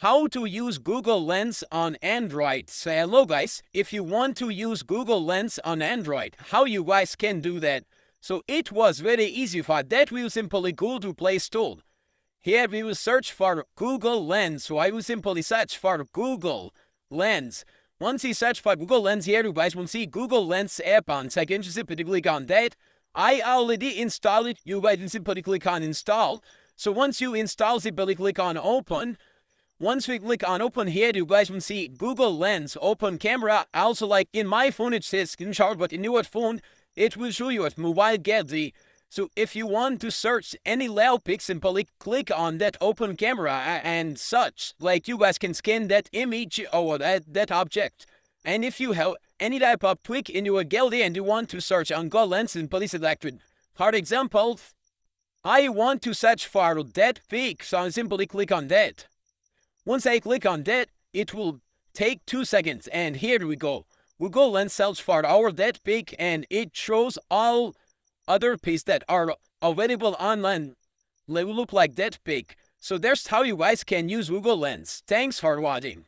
how to use Google Lens on Android. So hello guys, if you want to use Google Lens on Android, how you guys can do that? So it was very easy. For that we will simply go to Play Store. Here we will search for Google Lens. So I will simply search for Google Lens. Once you search for Google Lens, here you guys will see Google Lens app on. So I can just simply click on that. I already installed it. You guys can simply click on install. So once you install, simply click on open. Once we click on open here, you guys will see Google Lens, open camera. Also, like in my phone, it says screenshot, but in your phone, it will show you at mobile gallery. So if you want to search any loud pic, simply click on that open camera and such. Like you guys can scan that image or that object. And if you have any type of pic in your gallery and you want to search on Google Lens, simply select it. For example, I want to search for that pic, so I simply click on that. Once I click on that, it will take 2 seconds, and here we go. Google Lens search for our that pic, and it shows all other pics that are available online. They will look like that pic. So that's how you guys can use Google Lens. Thanks for watching.